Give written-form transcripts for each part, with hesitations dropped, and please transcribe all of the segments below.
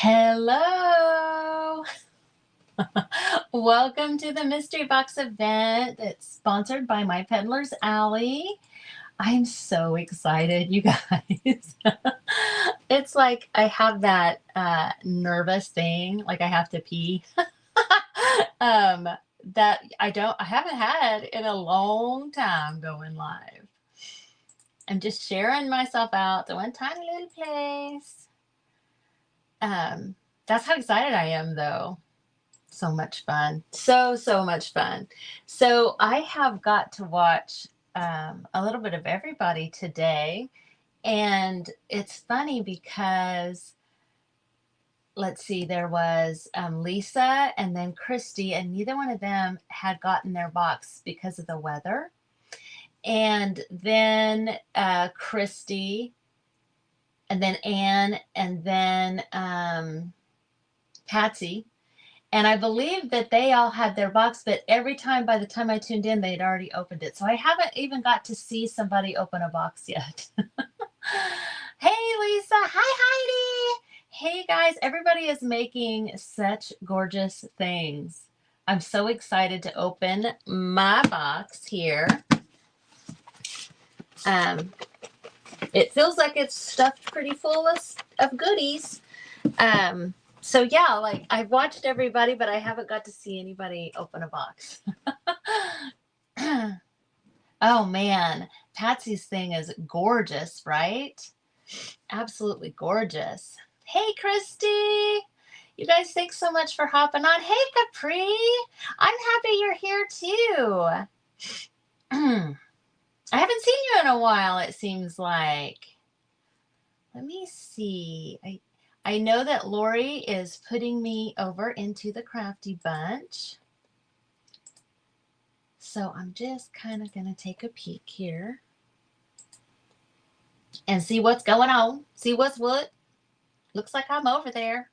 Hello. Welcome to the Mystery Box event. It's sponsored by my Peddler's Alley. I'm so excited, you guys. It's like I have that nervous thing, like I have to pee. um, that I haven't had in a long time going live. I'm just sharing myself out to one tiny little place. That's how excited I am, though. So much fun. So much fun. So I have got to watch a little bit of everybody today. And it's funny because, let's see, there was Lisa and then Christy, and neither one of them had gotten their box because of the weather. And then Christy, and then Anne, and then Patsy. And I believe that they all had their box, but by the time I tuned in, they'd already opened it. So I haven't even got to see somebody open a box yet. Hey, Lisa. Hi, Heidi. Hey, guys. Everybody is making such gorgeous things. I'm so excited to open my box here. It feels like it's stuffed pretty full of goodies. So yeah, like I've watched everybody, but I haven't got to see anybody open a box. Oh man, Patsy's thing is gorgeous, right? Absolutely gorgeous. Hey, Christy. You guys, thanks so much for hopping on. Hey, Capri. I'm happy you're here too. I haven't seen you in a while, it seems like. Let me see. I know that Lori is putting me over into the Crafty Bunch. So I'm just kind of going to take a peek here and see what's going on. See what's what. Looks like I'm over there.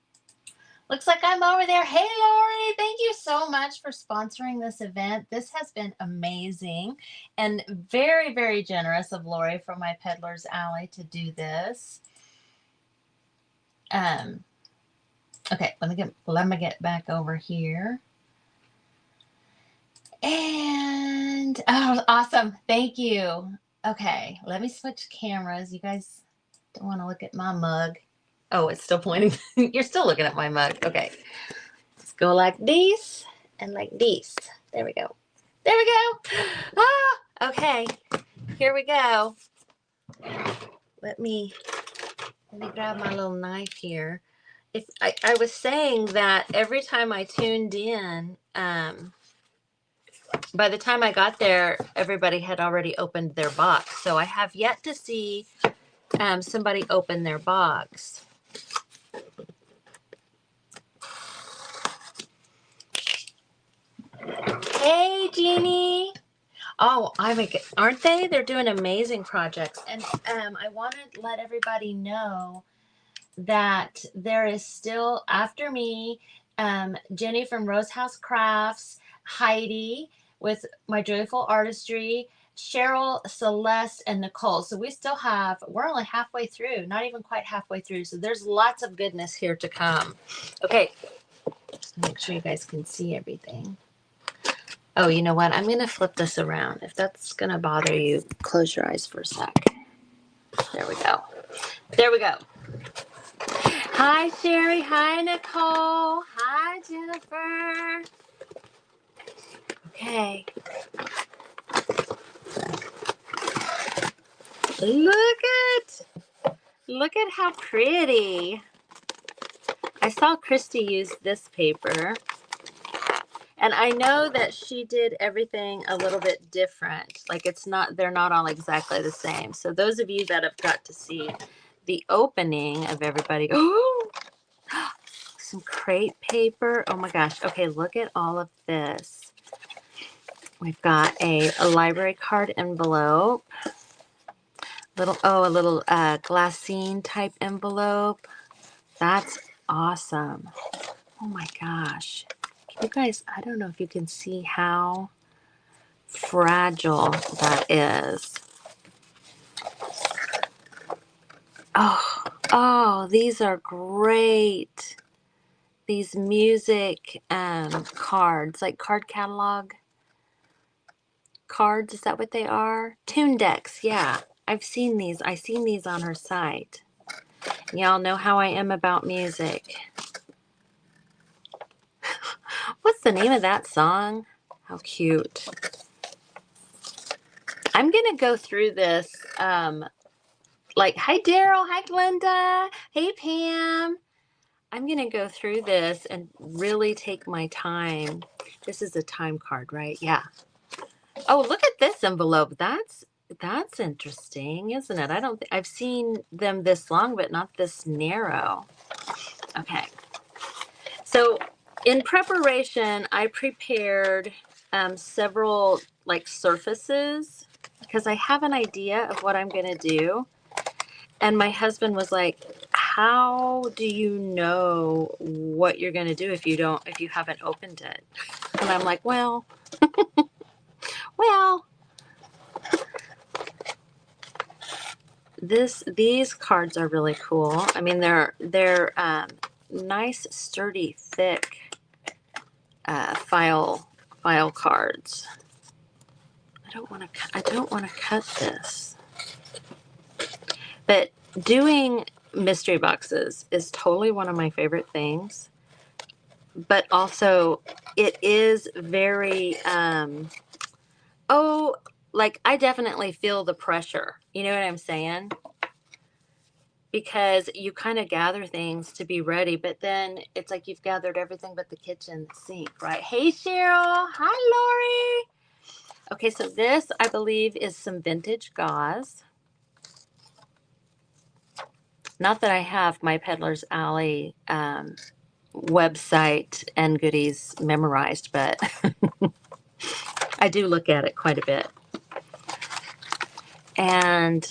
Looks like I'm over there. Hey, Lori, thank you so much for sponsoring this event. This has been amazing and very, very generous of Lori from my Peddler's Alley to do this. Okay, let me get back over here. And oh, awesome. Thank you. Okay, let me switch cameras. You guys don't want to look at my mug. Oh, it's still pointing. You're still looking at my mug. Okay. Let's go like this and like this. There we go. There we go. Ah, okay. Here we go. Let me grab my little knife here. If I was saying that every time I tuned in, by the time I got there, everybody had already opened their box. So I have yet to see somebody open their box. Hey, Jeannie. Oh, aren't they? They're doing amazing projects. And I want to let everybody know that there is still, after me, Jenny from Rose House Crafts, Heidi with My Joyful Artistry, Cheryl, Celeste, and Nicole. So we're only halfway through, not even quite halfway through. So there's lots of goodness here to come. Okay, make sure you guys can see everything. Oh, you know what? I'm going to flip this around. If that's going to bother you, close your eyes for a sec. There we go. There we go. Hi, Sherry. Hi, Nicole. Hi, Jennifer. Okay. Look at how pretty. I saw Christy use this paper. And I know that she did everything a little bit different. Like they're not all exactly the same. So those of you that have got to see the opening of everybody. Oh, some crepe paper. Oh my gosh. Okay, look at all of this. We've got a library card envelope. A little glassine type envelope. That's awesome. Oh my gosh. You guys, I don't know if you can see how fragile that is. Oh, Oh, these are great. These music cards, like card catalog cards. Is that what they are? Tune decks. Yeah, I've seen these. I've seen these on her site. Y'all know how I am about music. What's the name of that song? How cute. I'm going to go through this. Like, hi, Daryl. Hi, Glenda. Hey, Pam. I'm going to go through this and really take my time. This is a time card, right? Yeah. Oh, look at this envelope. That's interesting, isn't it? I don't think I've seen them this long, but not this narrow. Okay. So in preparation, I prepared several like surfaces because I have an idea of what I'm going to do. And my husband was like, how do you know what you're going to do if you haven't opened it? And I'm like, well, these cards are really cool. I mean, they're nice, sturdy, thick file cards. I don't want to cut this. But doing mystery boxes is totally one of my favorite things. But also, it is very like I definitely feel the pressure. You know what I'm saying? Because you kind of gather things to be ready, but then it's like you've gathered everything but the kitchen sink, right? Hey, Cheryl. Hi, Lori. Okay, so this, I believe, is some vintage gauze. Not that I have my Peddler's Alley website and goodies memorized, but I do look at it quite a bit. And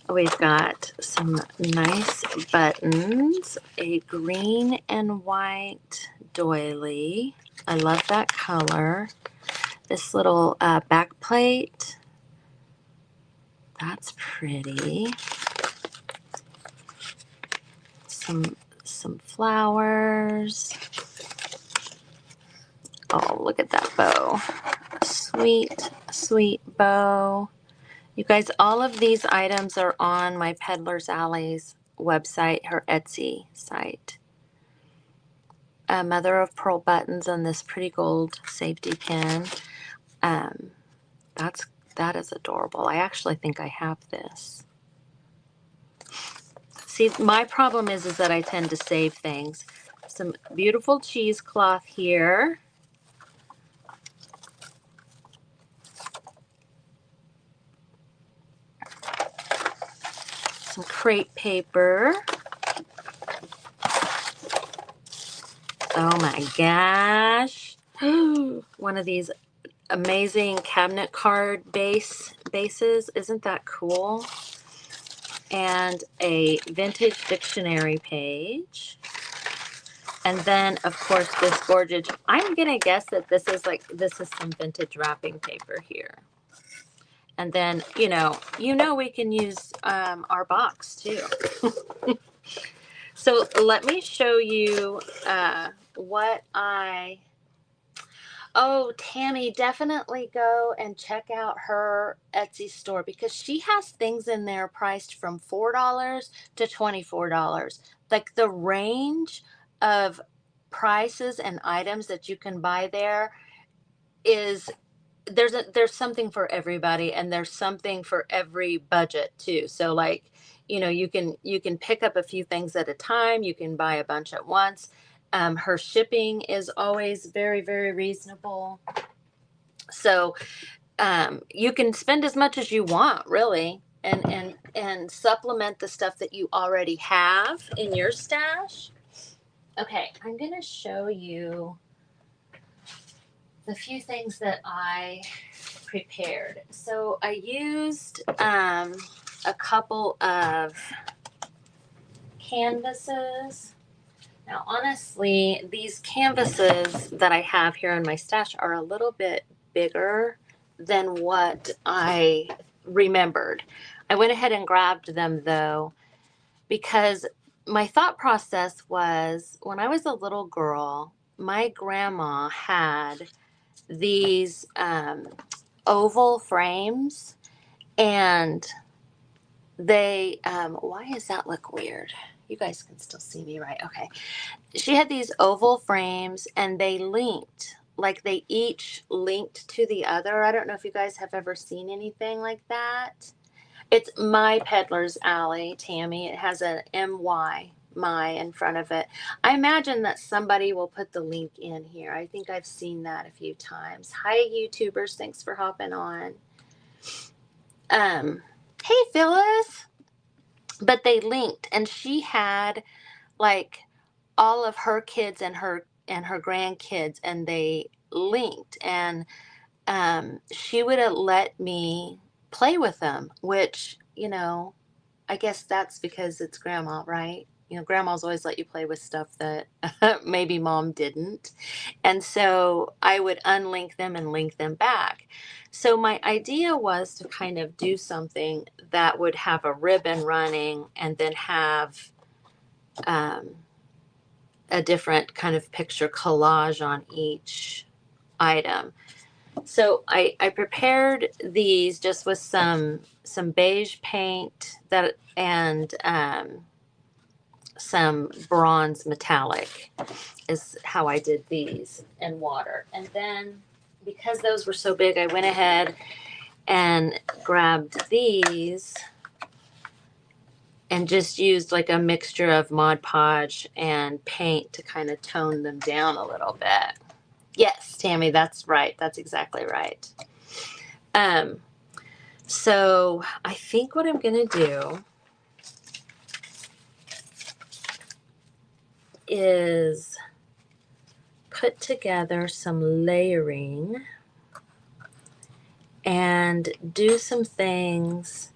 we've got some nice buttons, a green and white doily. I love that color. This little back plate, that's pretty. Some flowers. Oh, look at that bow. Sweet, sweet bow. You guys, all of these items are on my Peddler's Alley's website, her Etsy site. A mother of pearl buttons on this pretty gold safety pin. That is adorable. I actually think I have this. See, my problem is that I tend to save things. Some beautiful cheesecloth here. Some crepe paper. Oh my gosh. One of these amazing cabinet card bases. Isn't that cool? And a vintage dictionary page. And then, of course, this gorgeous, I'm going to guess that this is some vintage wrapping paper here. And then, we can use our box too. So let me show you Tammy, definitely go and check out her Etsy store because she has things in there priced from $4 to $24. Like the range of prices and items that you can buy there is there's something for everybody and there's something for every budget too. So like, you can pick up a few things at a time. You can buy a bunch at once. Her shipping is always very, very reasonable. So you can spend as much as you want, really, and supplement the stuff that you already have in your stash. Okay, I'm going to show you the few things that I prepared. So I used a couple of canvases. Now, honestly, these canvases that I have here in my stash are a little bit bigger than what I remembered. I went ahead and grabbed them, though, because my thought process was when I was a little girl, my grandma had these oval frames, and they, why does that look weird? You guys can still see me, right? Okay. She had these oval frames, and they linked, like they each linked to the other. I don't know if you guys have ever seen anything like that. It's My Peddler's Alley, Tammy. It has a MY, my, in front of it. I imagine that somebody will put the link in here. I think I've seen that a few times. Hi, YouTubers. Thanks for hopping on. Hey, Phyllis. But they linked, and she had like all of her kids and her grandkids, and they linked, and she would let me play with them, which, I guess that's because it's grandma, right? Grandma's always let you play with stuff that maybe mom didn't. And so I would unlink them and link them back. So my idea was to kind of do something that would have a ribbon running and then have a different kind of picture collage on each item. So I prepared these just with some beige paint and some bronze metallic is how I did these, and water. And then because those were so big, I went ahead and grabbed these and just used like a mixture of Mod Podge and paint to kind of tone them down a little bit. Yes, Tammy, that's right. That's exactly right. So I think what I'm going to do is put together some layering and do some things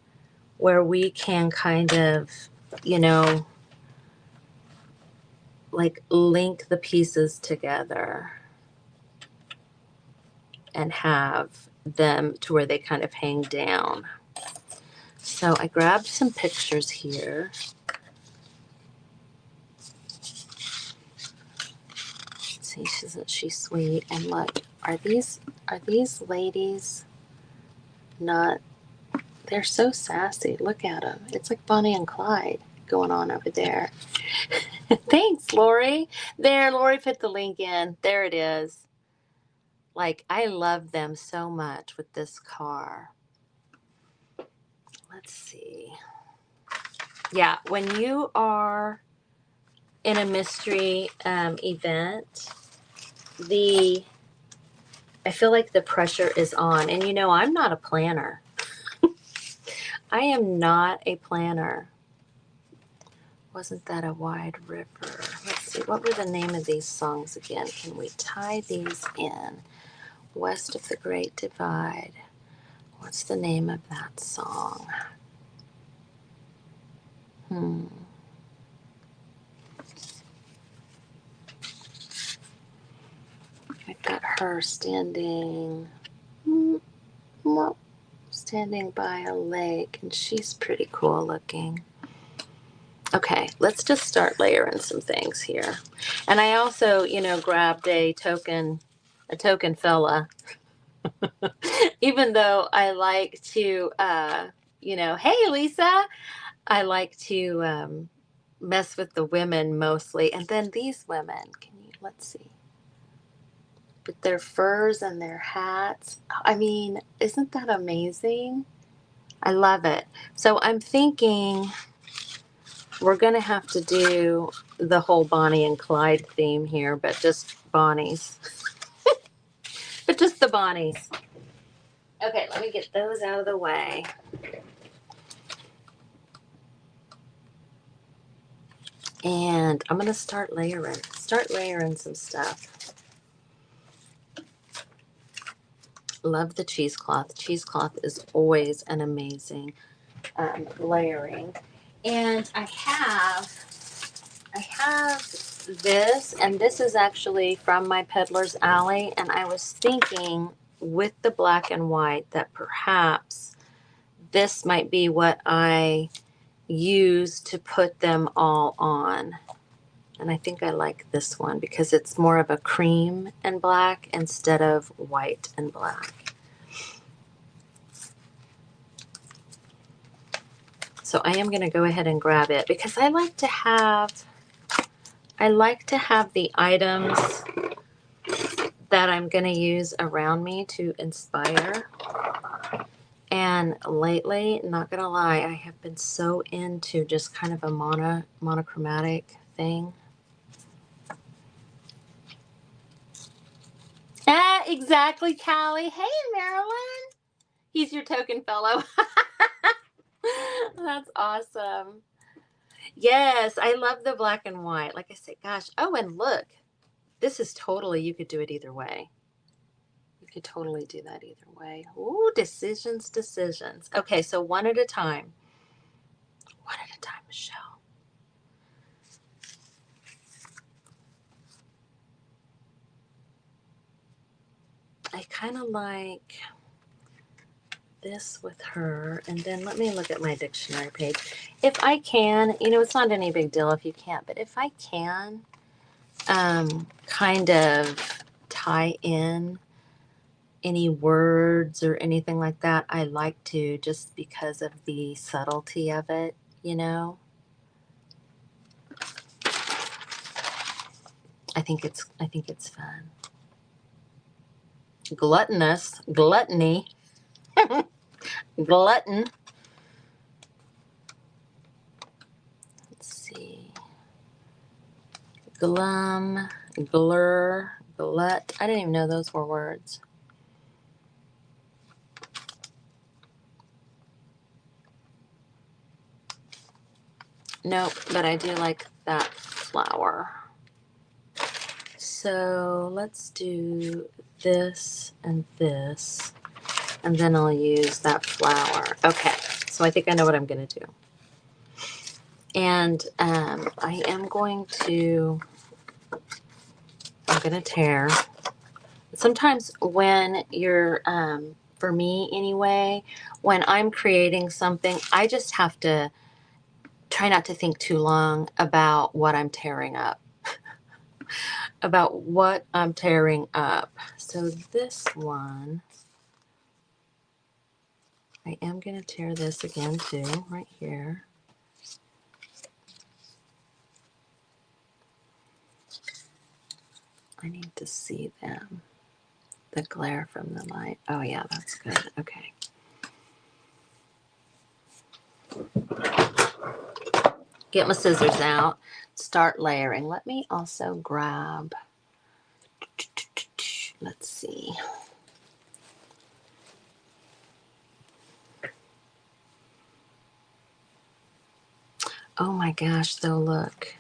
where we can kind of, like link the pieces together and have them to where they kind of hang down. So I grabbed some pictures here. See, isn't she sweet? And look, are these ladies not? They're so sassy. Look at them. It's like Bonnie and Clyde going on over there. Thanks, Lori. There, Lori put the link in. There it is. Like, I love them so much with this car. Let's see. Yeah, when you are in a mystery event, I feel like the pressure is on. And I'm not a planner. I am not a planner. Wasn't that a wide river? Let's see, what were the name of these songs again? Can we tie these in? West of the Great Divide. What's the name of that song? I've got her standing by a lake, and she's pretty cool looking. Okay, let's just start layering some things here. And I also, grabbed a token fella. Even though I like to, hey, Lisa, I like to mess with the women mostly. And then these women, let's see, with their furs and their hats. I mean, isn't that amazing? I love it. So I'm thinking we're going to have to do the whole Bonnie and Clyde theme here, but just Bonnies. But just the Bonnies. Okay, let me get those out of the way. And I'm going to start layering some stuff. Love the cheesecloth. Cheesecloth is always an amazing layering. And I have this, and this is actually from My Peddler's Alley, and I was thinking with the black and white that perhaps this might be what I use to put them all on. And I think I like this one because it's more of a cream and black instead of white and black. So I am going to go ahead and grab it because I like to have the items that I'm going to use around me to inspire. And lately, not going to lie, I have been so into just kind of a monochromatic thing. Ah, exactly, Callie. Hey, Marilyn. He's your token fellow. That's awesome. Yes, I love the black and white. Like I said, gosh. Oh, and look, this is totally, you could do it either way. You could totally do that either way. Ooh, decisions. Okay, so one at a time. One at a time, Michelle. I kind of like this with her, and then let me look at my dictionary page. If I can, it's not any big deal if you can't, but if I can kind of tie in any words or anything like that, I like to, just because of the subtlety of it, I think it's fun. Gluttony, glutton. Let's see. Glum, glur, glut. I didn't even know those were words. Nope, but I do like that flower. So let's do this, and then I'll use that flower. Okay, so I think I know what I'm going to do. And I am going to tear. Sometimes when you're, for me anyway, when I'm creating something, I just have to try not to think too long about what I'm tearing up. So this one, I am going to tear this again too, right here. I need to see them. The glare from the light. Oh yeah, that's good. Okay. Get my scissors out. Start layering. Let me also grab, let's see. Oh my gosh, though, look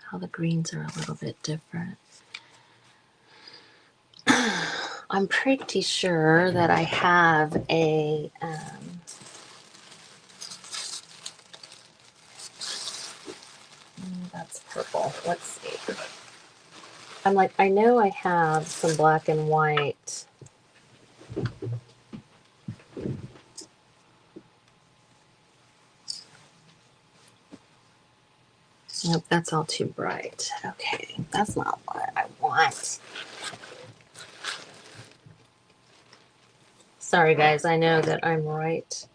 how the greens are a little bit different. I'm pretty sure that I have a that's purple. Let's see. I know I have some black and white. Nope, that's all too bright. Okay, that's not what I want. Sorry, guys. I know that I'm right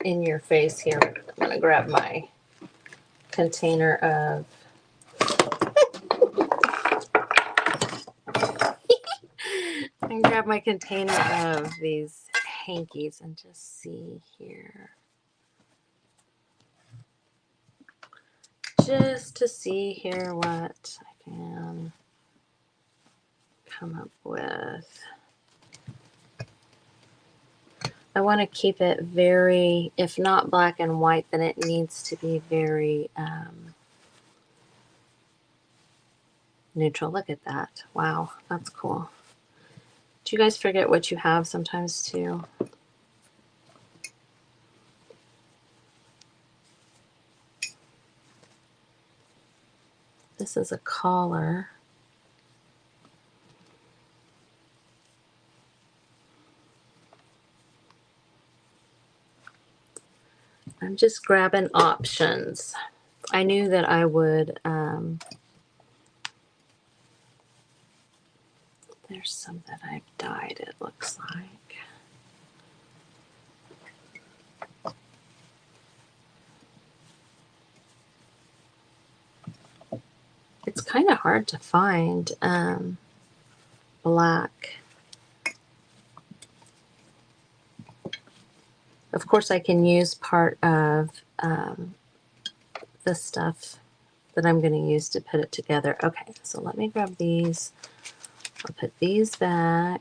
in your face here. I'm going to grab my container of... I can grab my container of these hankies and just see here. Just to see here what I can come up with. I want to keep it very, if not black and white, then it needs to be very neutral. Look at that. Wow, that's cool. Do you guys forget what you have sometimes too? This is a collar. I'm just grabbing options. I knew that I would, there's some that I've dyed, it looks like. It's kind of hard to find black. Of course, I can use part of the stuff that I'm going to use to put it together. Okay, so let me grab these. I'll put these back.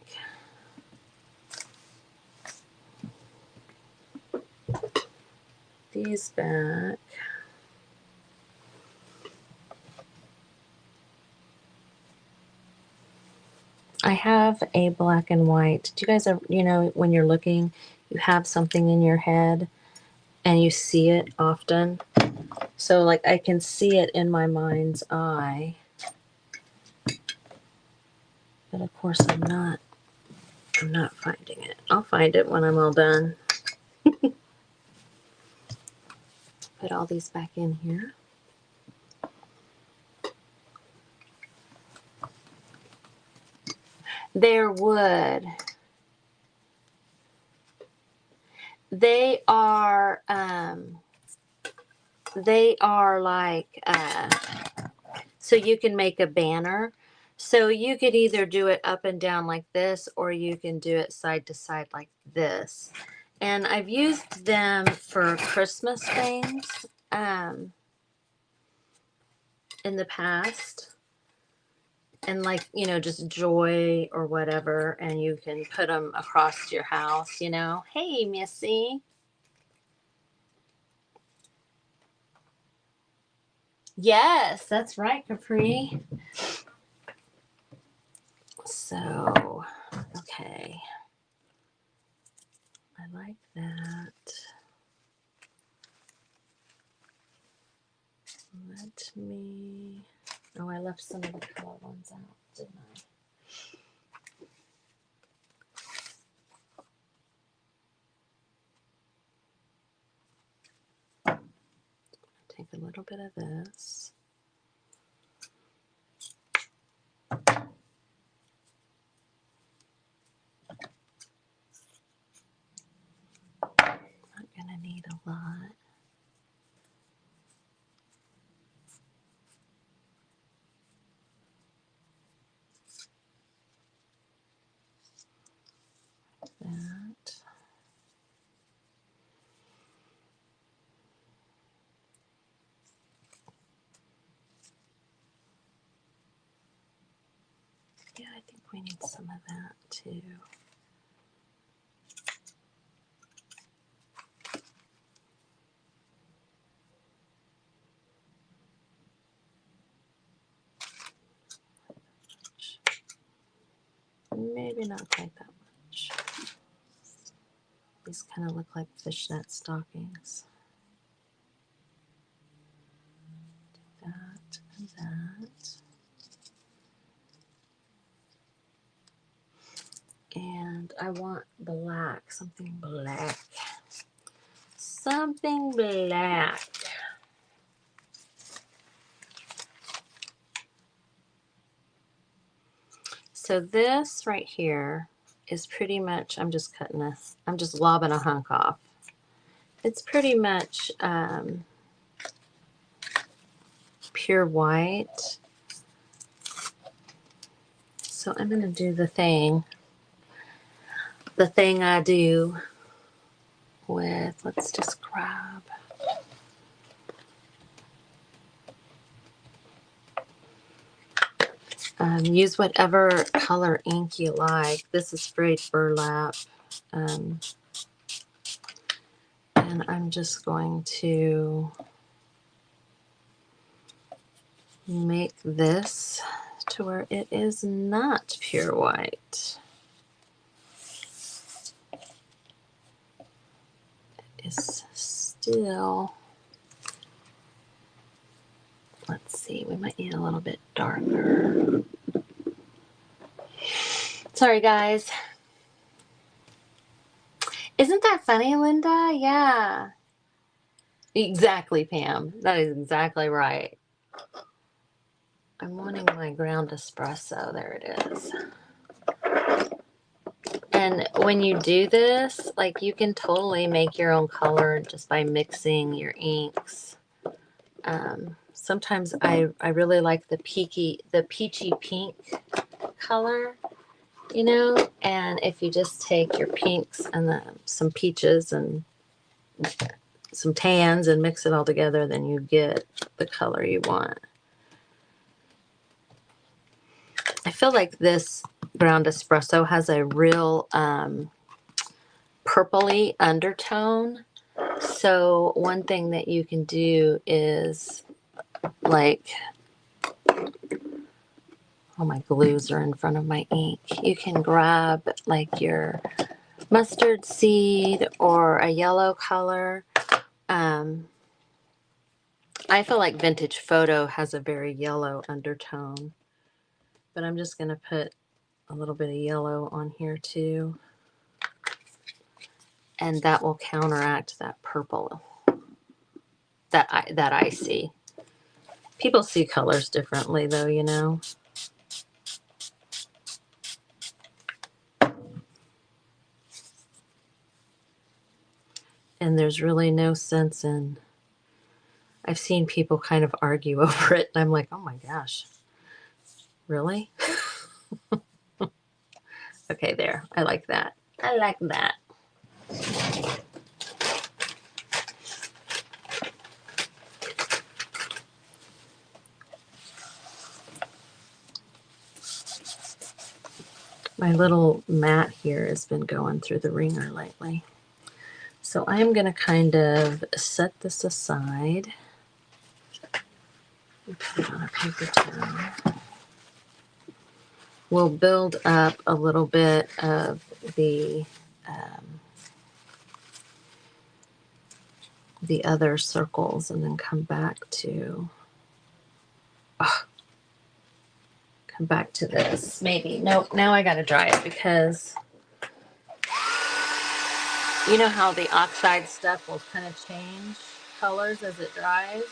These back. I have a black and white. Do you guys, you know, when you're looking, you have something in your head and you see it often? So like I can see it in my mind's eye. But of course I'm not finding it. I'll find it when I'm all done. Put all these back in here. They're wood. They are like, so you can make a banner. So you could either do it up and down like this, or you can do it side to side like this. And I've used them for Christmas things in the past. And like, you know, just joy or whatever. And you can put them across your house, you know. Hey, Missy. Yes, that's right, Capri. So, okay. I like that. Let me... Oh, I left some of the color ones out, didn't I? Take a little bit of this. Not gonna need a lot. That. Yeah, I think we need some of that too. Maybe not quite that much. These kind of look like fishnet stockings. That and that. And I want black, something black. Something black. So this right here is pretty much, I'm just cutting this, I'm just lobbing a hunk off. It's pretty much pure white. So I'm going to do the thing I do with, let's just grab. Use whatever color ink you like. This is frayed burlap. And I'm just going to make this to where it is not pure white. It is still, let's see, we might need a little bit darker. Sorry, guys. Isn't that funny, Linda? Yeah. Exactly, Pam. That is exactly right. I'm wanting my ground espresso. There it is. And when you do this, like you can totally make your own color just by mixing your inks. Sometimes I really like the peachy pink color, you know. And if you just take your pinks and some peaches and some tans and mix it all together, then you get the color you want. I feel like this ground espresso has a real purpley undertone. So one thing that you can do is like, oh, my glues are in front of my ink. You can grab like your mustard seed or a yellow color. I feel like Vintage Photo has a very yellow undertone, but I'm just going to put a little bit of yellow on here too. And that will counteract that purple that I see. People see colors differently though, you know. And there's really no sense in, I've seen people kind of argue over it, and I'm like, oh my gosh, really? Okay, there. I like that. I like that. My little mat here has been going through the ringer lately. So I'm going to kind of set this aside. Put it on a paper towel. We'll build up a little bit of the other circles and then come back to this. Maybe. Nope. Now I got to dry it because you know how the oxide stuff will kind of change colors as it dries.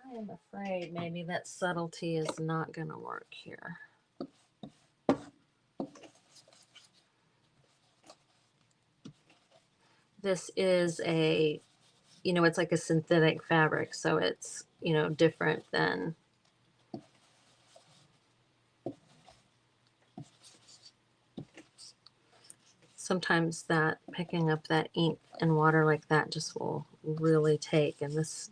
I am afraid maybe that subtlety is not going to work here. This is a, you know, it's like a synthetic fabric, so it's, you know, different than sometimes that picking up that ink and water like that just will really take. And this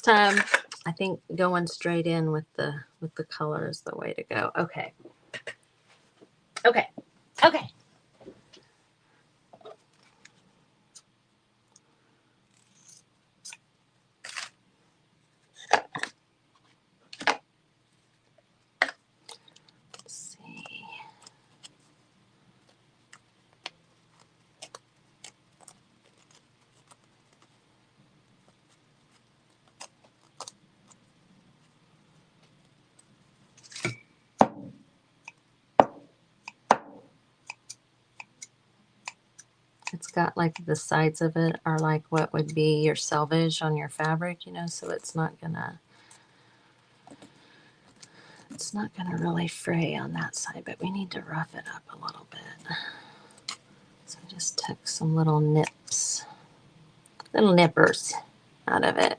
time I think going straight in with the color is the way to go. Okay. Okay. Okay. Let's see. It's got like the sides of it are like what would be your selvage on your fabric, you know, so it's not gonna really fray on that side, but we need to rough it up a little bit. So I just took some little nippers out of it.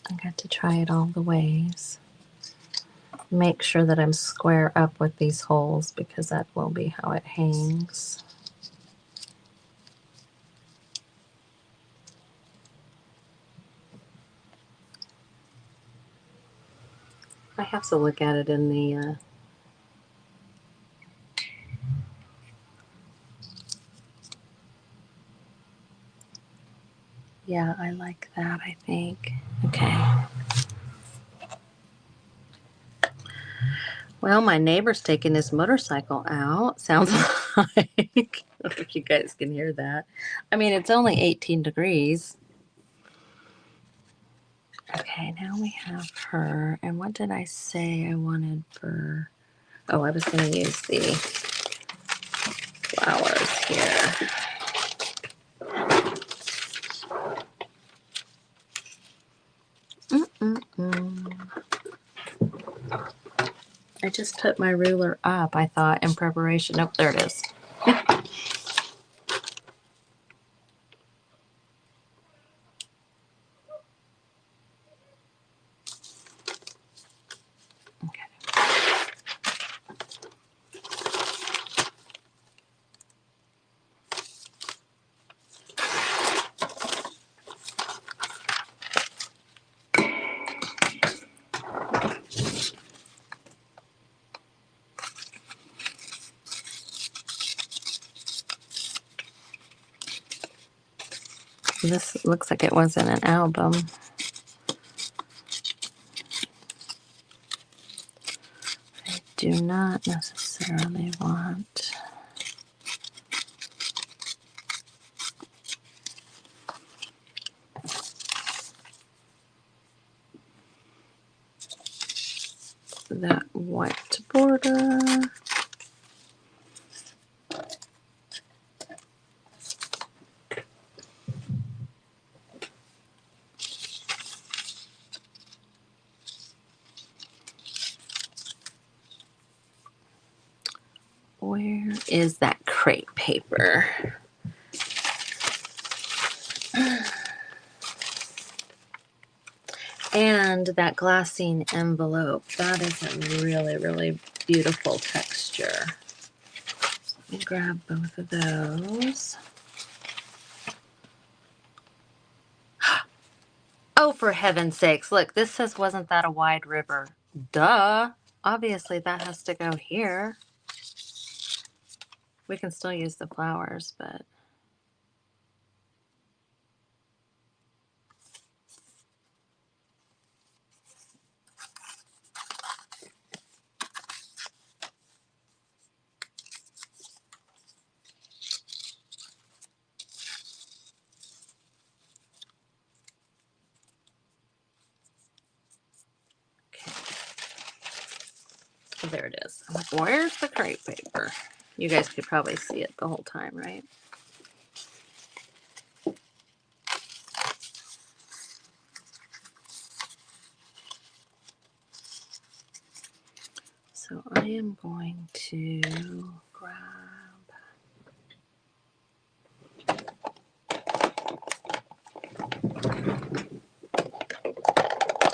I got to try it all the ways. make sure that I'm square up with these holes because that will be how it hangs. I have to look at it in the yeah, I like that, I think. Okay. Well, my neighbor's taking his motorcycle out. Sounds like. I don't know if you guys can hear that. I mean, it's only 18 degrees. Okay, now we have her. And what did I say I wanted for... Oh, I was going to use the flowers here. I just put my ruler up, I thought, in preparation. Oh, there it is. This looks like it was in an album. I do not necessarily want... that white border. Where is that crepe paper? And that glassine envelope. That is a really, really beautiful texture. So let me grab both of those. Oh, for heaven's sakes. Look, this says, wasn't that a wide river? Duh. Obviously, that has to go here. We can still use the flowers, but... There it is. I'm like, where's the crepe paper? You guys could probably see it the whole time, right? So I am going to grab...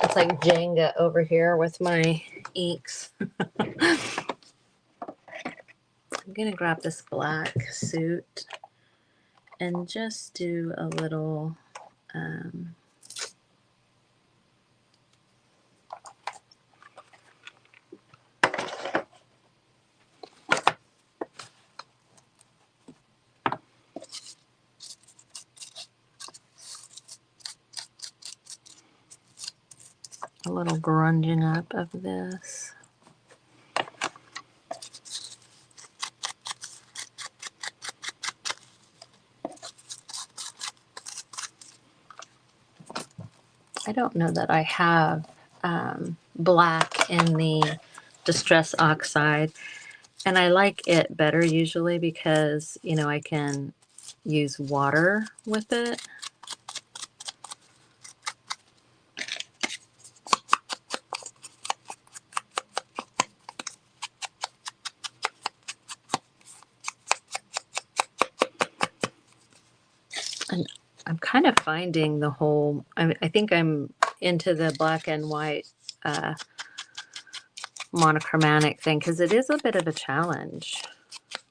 It's like Jenga over here with my inks. I'm gonna grab this black suit and just do a little grunging up of this. I don't know that I have black in the Distress Oxide, and I like it better usually because, you know, I can use water with it. And I'm kind of finding the whole, I think I'm into the black and white monochromatic thing, because it is a bit of a challenge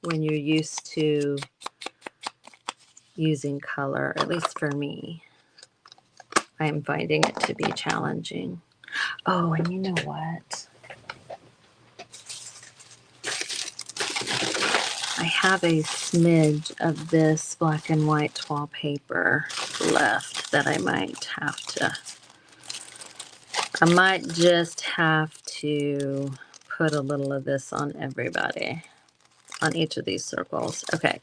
when you're used to using color, at least for me. I am finding it to be challenging. Oh, and you know what? I have a smidge of this black and white wallpaper left that I might just have to put a little of this on everybody, on each of these circles. Okay.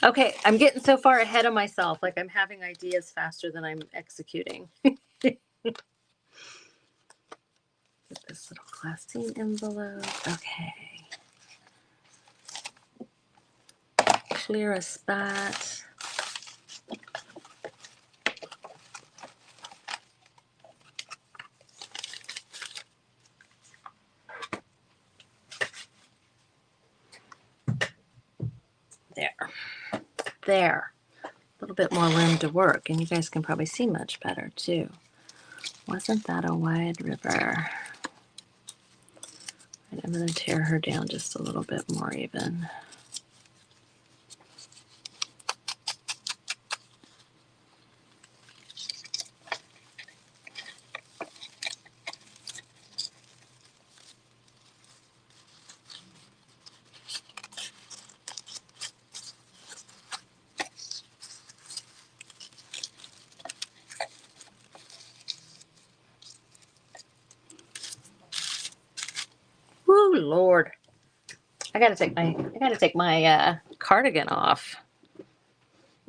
Okay, I'm getting so far ahead of myself, like I'm having ideas faster than I'm executing. Get this little glassine envelope. Okay. Clear a spot. There. A little bit more room to work, and you guys can probably see much better too. Wasn't that a wide river? And I'm going to tear her down just a little bit more even. Woo, Lord. I gotta take my cardigan off.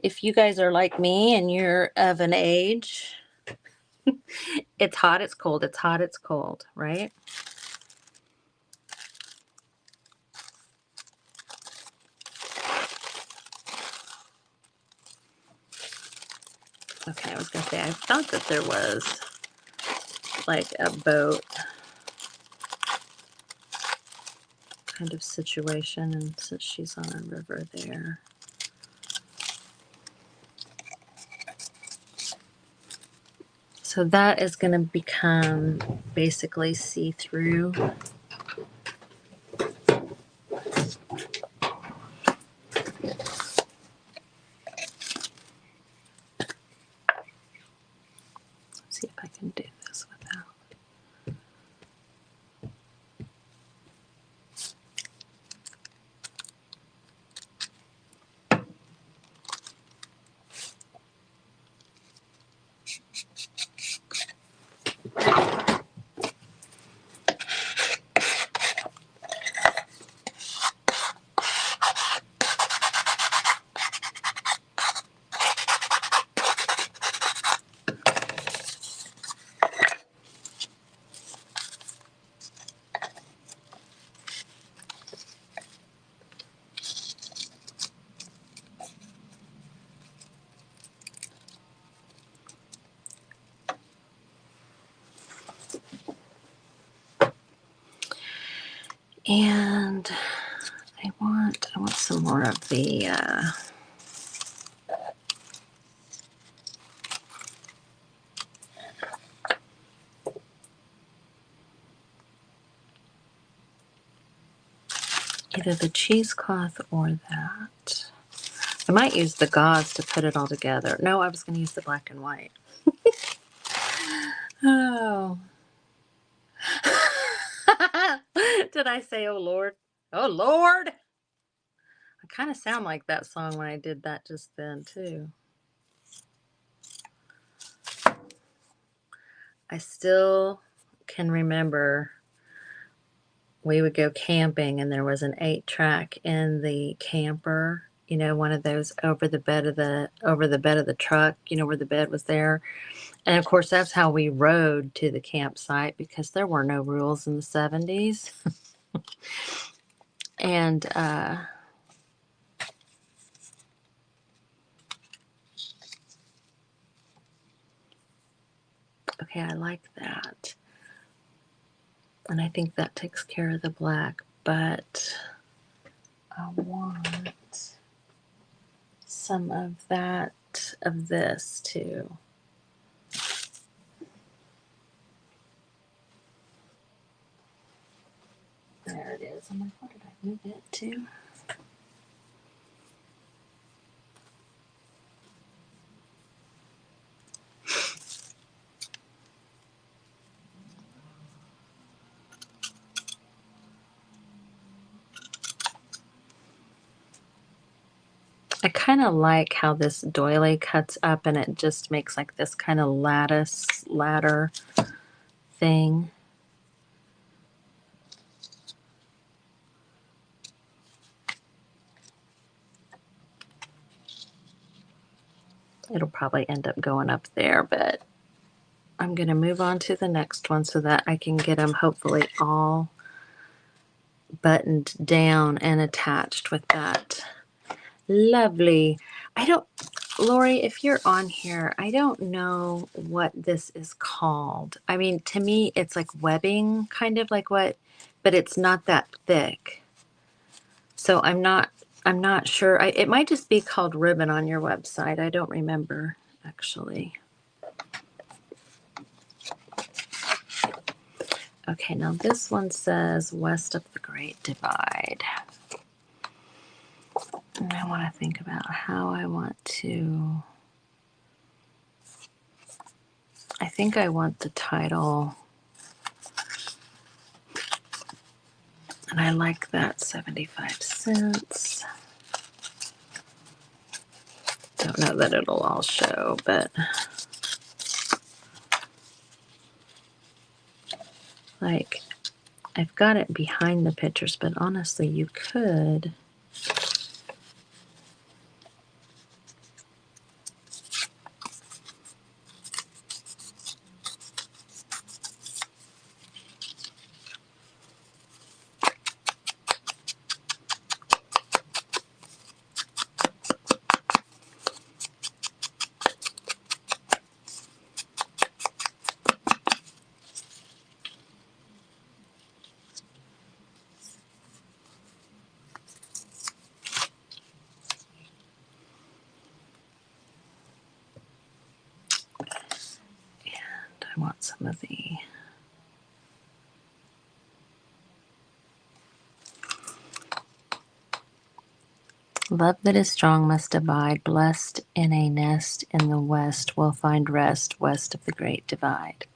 If you guys are like me and you're of an age, it's hot, it's cold, it's hot, it's cold, right? Okay, I was gonna say, I thought that there was like a boat kind of situation, and since she's on a river there. So that is going to become basically see-through. Let's see if I can do this without. And I want some more of the either the cheesecloth or that. I might use the gauze to put it all together. No, I was going to use the black and white. Oh. Did I say, oh Lord? Oh Lord! I kind of sound like that song when I did that just then, too. I still can remember we would go camping and there was an 8-track in the camper, you know, one of those over the bed of the truck, you know, where the bed was there. And of course, that's how we rode to the campsite because there were no rules in the 70s. And okay, I like that. And I think that takes care of the black, but I want some of that, of this too. it is. I'm like, what did I move it to? I kind of like how this doily cuts up and it just makes like this kind of ladder thing. It'll probably end up going up there, but I'm going to move on to the next one so that I can get them hopefully all buttoned down and attached with that. Lovely. Lori, if you're on here, I don't know what this is called. I mean, to me, it's like webbing, kind of like what, but it's not that thick. So I'm not sure. It might just be called ribbon on your website. I don't remember, actually. Okay, now this one says West of the Great Divide. And I want to think about how I want to... I think I want the title, and I like that 75 cents. Don't know that it'll all show, but like I've got it behind the pictures, but honestly you could I want some of the love that is strong must abide, blessed in a nest in the west will find rest, west of the great divide.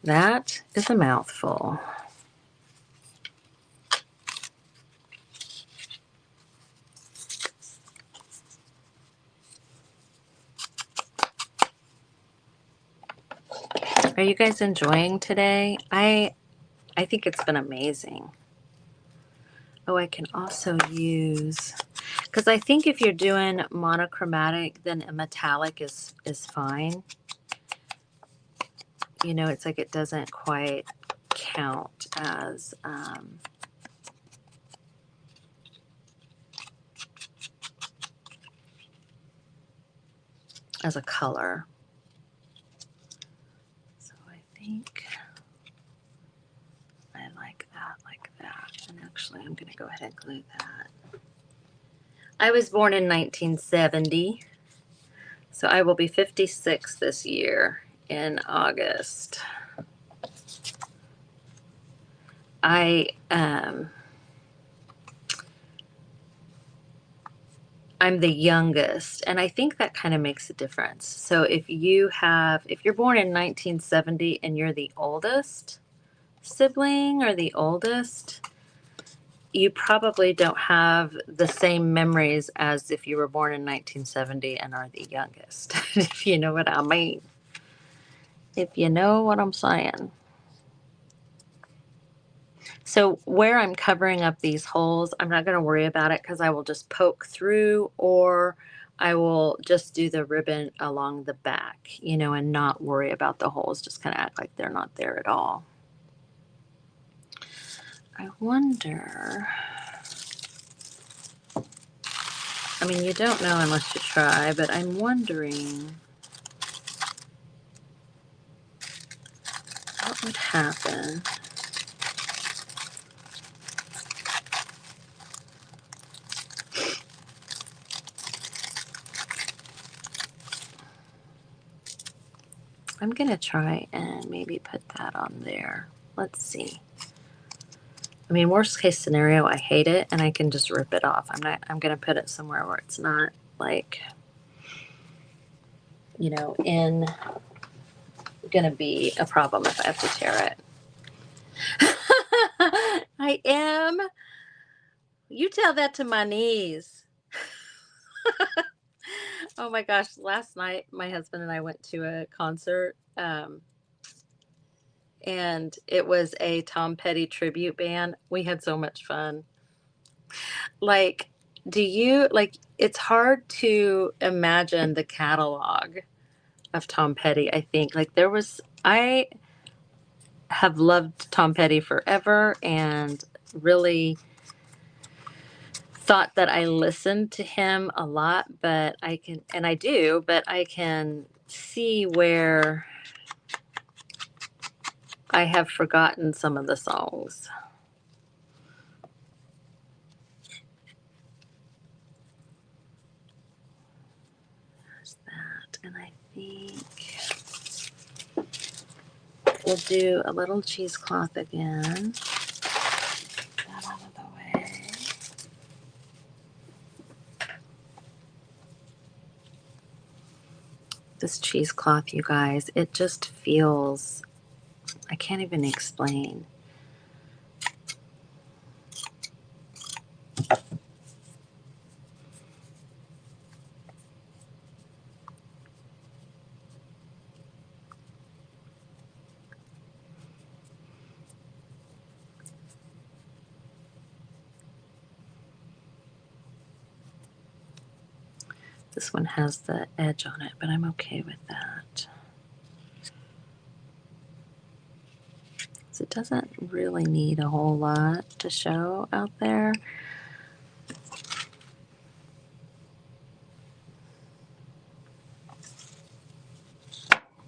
That is a mouthful. Are you guys enjoying today? I think it's been amazing. Oh, I can also use, because I think if you're doing monochromatic, then a metallic is fine. You know, it's like it doesn't quite count as a color. So I think I like that. And actually, I'm going to go ahead and glue that. I was born in 1970, so I will be 56 this year in August. I'm the youngest, and I think that kind of makes a difference. So if you're born in 1970 and you're the oldest sibling or the oldest, you probably don't have the same memories as if you were born in 1970 and are the youngest, if you know what I mean. If you know what I'm saying. So where I'm covering up these holes, I'm not going to worry about it because I will just poke through, or I will just do the ribbon along the back, you know, and not worry about the holes, just kind of act like they're not there at all. I wonder, I mean, you don't know unless you try, but I'm wondering what would happen I'm going to try and maybe put that on there. Let's see. I mean, worst case scenario, I hate it and I can just rip it off. I'm going to put it somewhere where it's not like, you know, going to be a problem if I have to tear it. I am. You tell that to my niece. Oh my gosh. Last night, my husband and I went to a concert. And it was a Tom Petty tribute band. We had so much fun. Like, it's hard to imagine the catalog of Tom Petty, I think. I have loved Tom Petty forever and really thought that I listened to him a lot, but I can see where I have forgotten some of the songs. There's that. And I think we'll do a little cheesecloth again. That out of the way. This cheesecloth, you guys, it just feels, I can't even explain. This one has the edge on it, but I'm okay with that. So it doesn't really need a whole lot to show out there.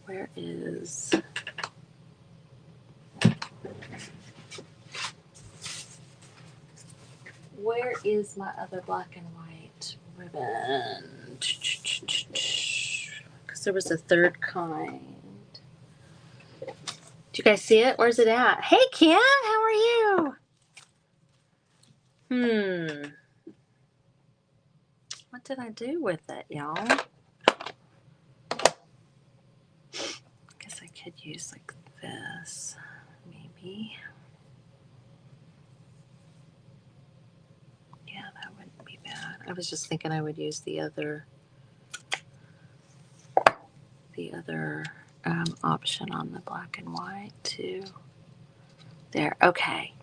Where is my other black and white ribbon? Because there was a third kind. Do you guys see it? Where's it at? Hey, Kim, how are you? What did I do with it, y'all? Guess I could use like this, maybe. Yeah, that wouldn't be bad. I was just thinking I would use the other option on the black and white too. There, okay.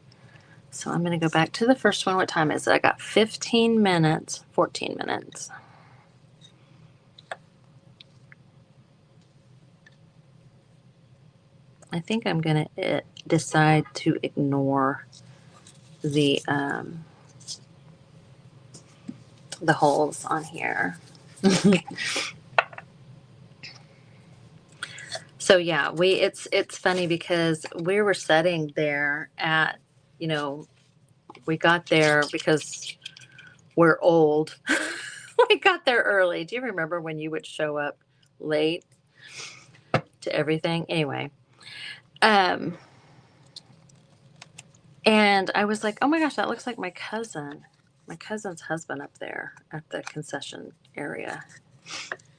So I'm going to go back to the first one. What time is it? I got 14 minutes. I think I'm going to decide to ignore the holes on here. So yeah, it's funny because we were sitting there at, we got there because we're old. We got there early. Do you remember when you would show up late to everything? Anyway, and I was like, oh my gosh, that looks like my cousin's husband up there at the concession area.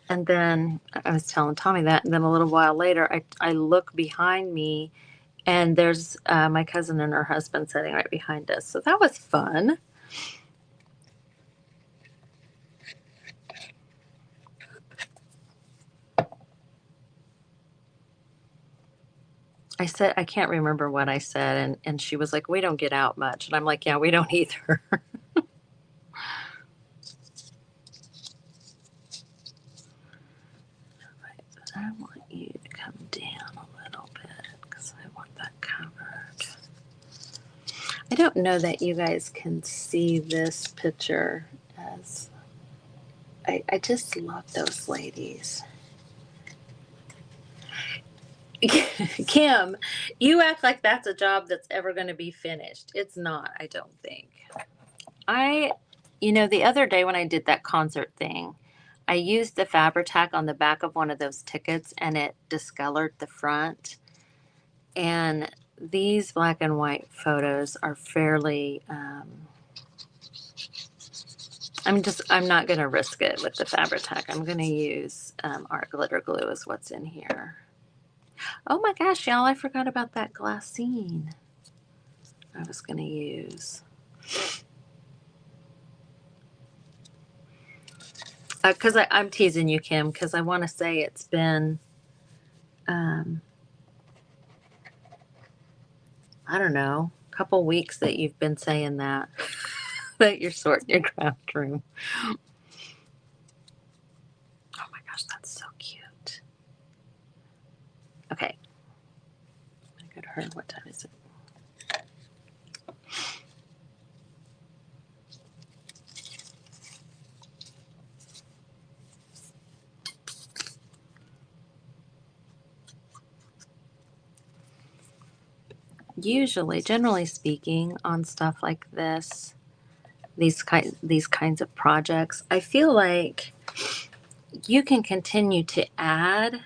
And then I was telling Tommy that, and then a little while later, I look behind me, and there's my cousin and her husband sitting right behind us. So that was fun. I said, I can't remember what I said, and she was like, we don't get out much. And I'm like, yeah, we don't either. I want you to come down a little bit because I want that covered. I don't know that you guys can see this picture as I just love those ladies. Kim, you act like that's a job that's ever going to be finished. It's not, I don't think. The other day when I did that concert thing, I used the Fabri-Tac on the back of one of those tickets and it discolored the front. And these black and white photos are fairly, I'm not going to risk it with the Fabri-Tac. I'm going to use art glitter glue is what's in here. Oh my gosh, y'all, I forgot about that glassine I was going to use. Because I'm teasing you, Kim, because I want to say it's been, I don't know, a couple weeks that you've been saying that, that you're sorting your craft room. Oh my gosh, that's so cute. Okay. I go to her. What time is it? Usually, generally speaking, on stuff like this, these kinds of projects, I feel like you can continue to add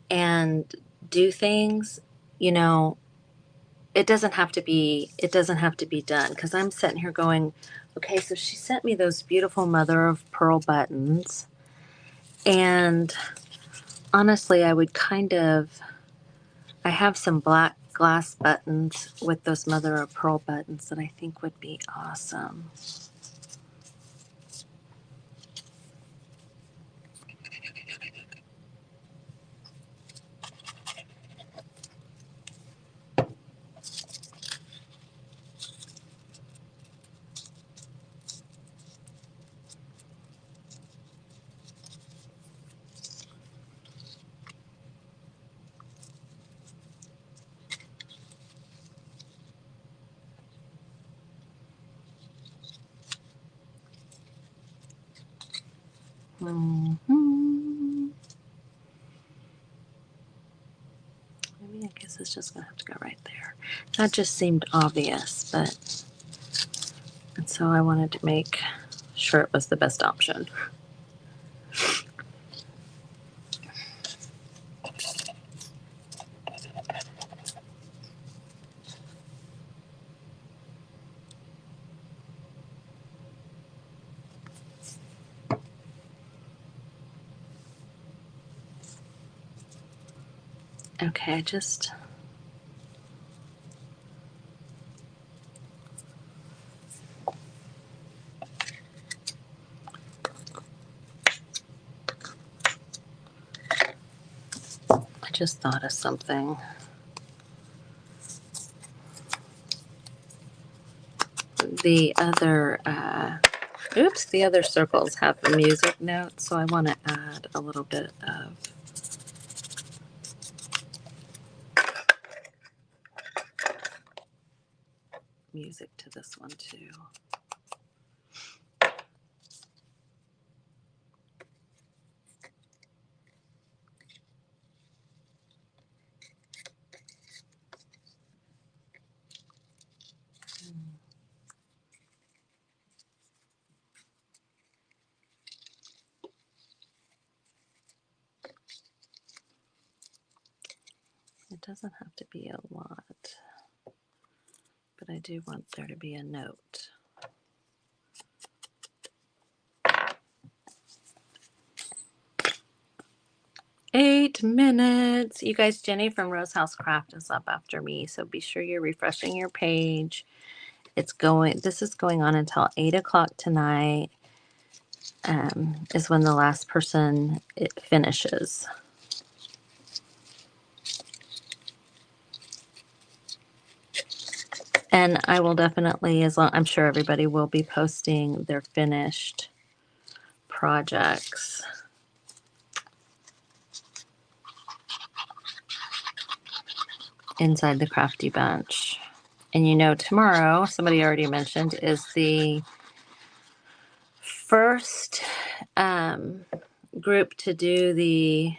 and do things. You know, it doesn't have to be done, because I'm sitting here going, okay, so she sent me those beautiful mother of pearl buttons, and honestly, I have some black glass buttons with those mother of pearl buttons that I think would be awesome. Mm-hmm. Maybe I guess it's just gonna have to go right there. That just seemed obvious, and so I wanted to make sure it was the best option. Okay, I just thought of something. The other circles have the music notes, so I want to add a little bit of music to this one too. It doesn't have to be a lot, but I do want there to be a note. Eight minutes. You guys, Jenny from Rose House Craft is up after me, so be sure you're refreshing your page. This is going on until 8 o'clock tonight, is when the last person it finishes. And I will definitely, I'm sure everybody will be posting their finished projects. Inside the Crafty Bunch. And you know, tomorrow, somebody already mentioned, is the first group to do the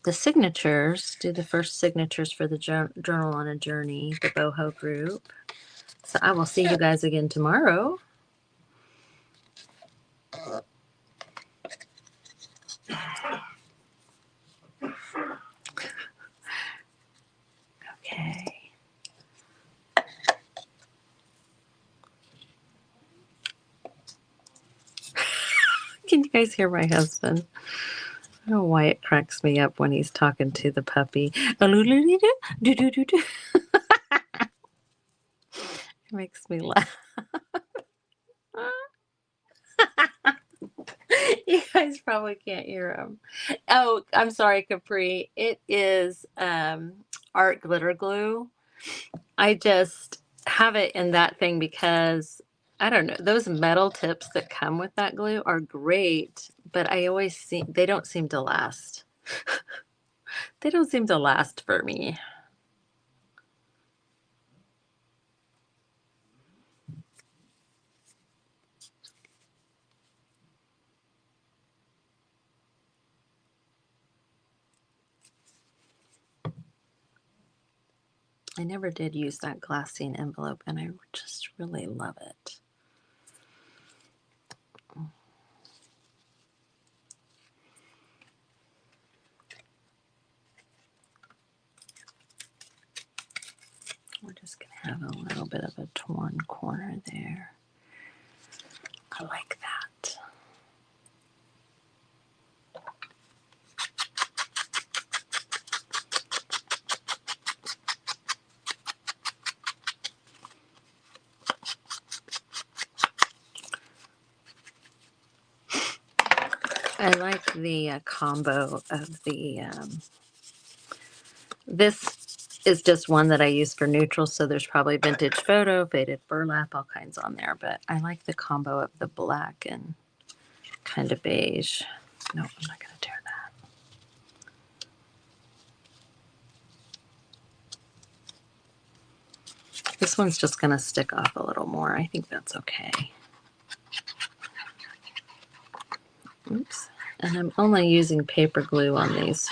signatures, do the first signatures for the Journal on a Journey, the boho group. So I will see you guys again tomorrow. Okay. Can you guys hear my husband? I don't know why it cracks me up when he's talking to the puppy. It makes me laugh. You guys probably can't hear him. Oh, I'm sorry, Capri. It is art glitter glue. I just have it in that thing because I don't know. Those metal tips that come with that glue are great, but I always see they don't seem to last. They don't seem to last for me. I never did use that glassine envelope, and I just really love it. We're just going to have a little bit of a torn corner there. I like that. I like the combo of the, this is just one that I use for neutral, so there's probably vintage photo, faded burlap, all kinds on there, but I like the combo of the black and kind of beige. No, I'm not going to do that. This one's just going to stick off a little more. I think that's okay. Oops. And I'm only using paper glue on these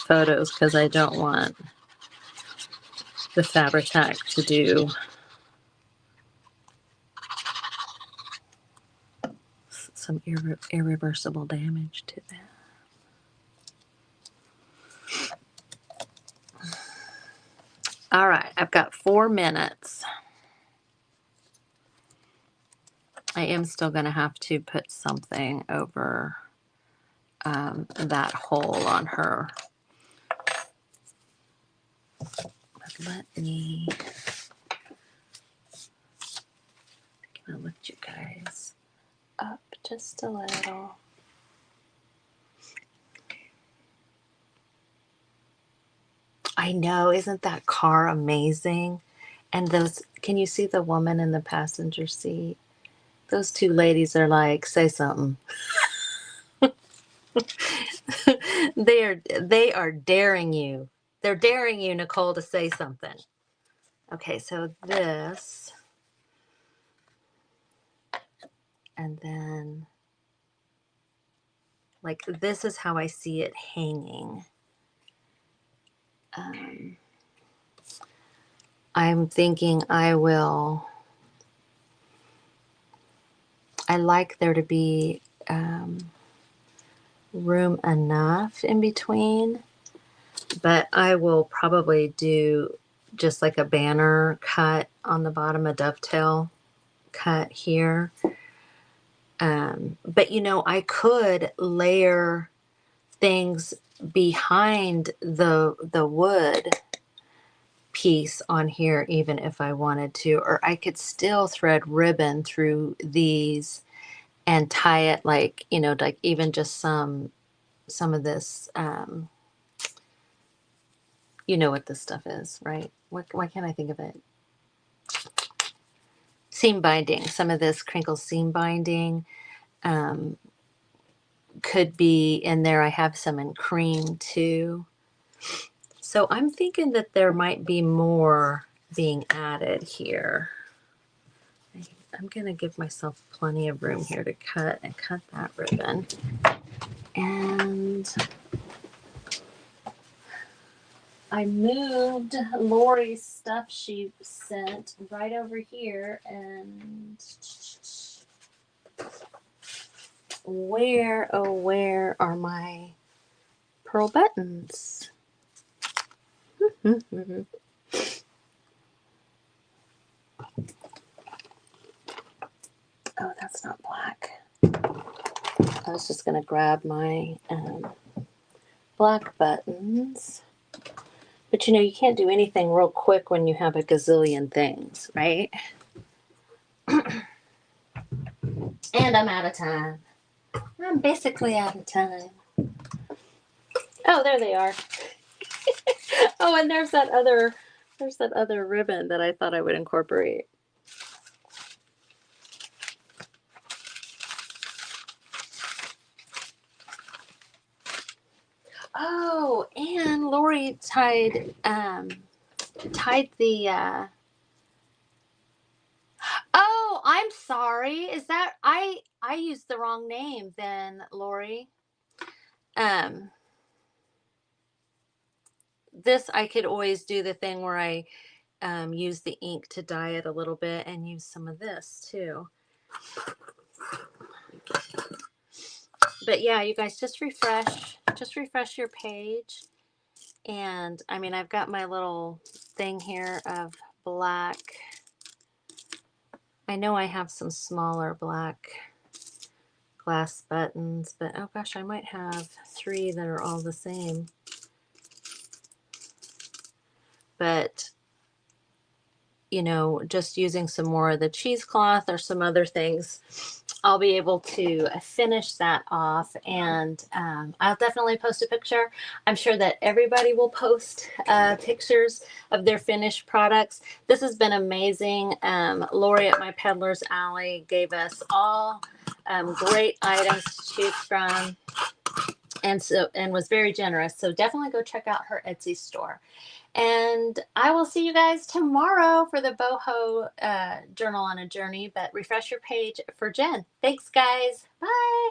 photos because I don't want the Fabri-Tac to do some irreversible damage to that. All right, I've got 4 minutes. I am still going to have to put something over that hole on her. But let me lift you guys up just a little. I know, isn't that car amazing? And those, can you see the woman in the passenger seat? Those two ladies are like, say something. They are daring you. They're daring you, Nicole, to say something. Okay, so this, and then like this is how I see it hanging. I'm thinking I like there to be room enough in between, but I will probably do just like a banner cut on the bottom, a dovetail cut here. But you know, I could layer things behind the wood piece on here even if I wanted to, or I could still thread ribbon through these and tie it like, you know, like even just some of this, you know what this stuff is, right? Why can't I think of it? Seam binding. Some of this crinkle seam binding could be in there. I have some in cream too. So I'm thinking that there might be more being added here. I'm going to give myself plenty of room here to cut that ribbon. And I moved Lori's stuff she sent right over here, and where, oh, where are my pearl buttons? Oh, that's not black. I was just going to grab my black buttons. But you know, you can't do anything real quick when you have a gazillion things, right? And I'm out of time. I'm basically out of time. Oh, there they are. Oh, and there's that other ribbon that I thought I would incorporate. Oh, and Lori tied the oh, I'm sorry. Is that I used the wrong name then, Lori. This I could always do the thing where I use the ink to dye it a little bit and use some of this too. But yeah, you guys just refresh your page. And I mean, I've got my little thing here of black. I know I have some smaller black glass buttons, but oh gosh, I might have 3 that are all the same. But you know, just using some more of the cheesecloth or some other things, I'll be able to finish that off. And I'll definitely post a picture. I'm sure that everybody will post pictures of their finished products. This has been amazing. Lori at my Peddler's Alley gave us all great items to choose from, and was very generous. So definitely go check out her Etsy store. And I will see you guys tomorrow for the Boho Journal on a Journey. But refresh your page for Jen. Thanks, guys. Bye.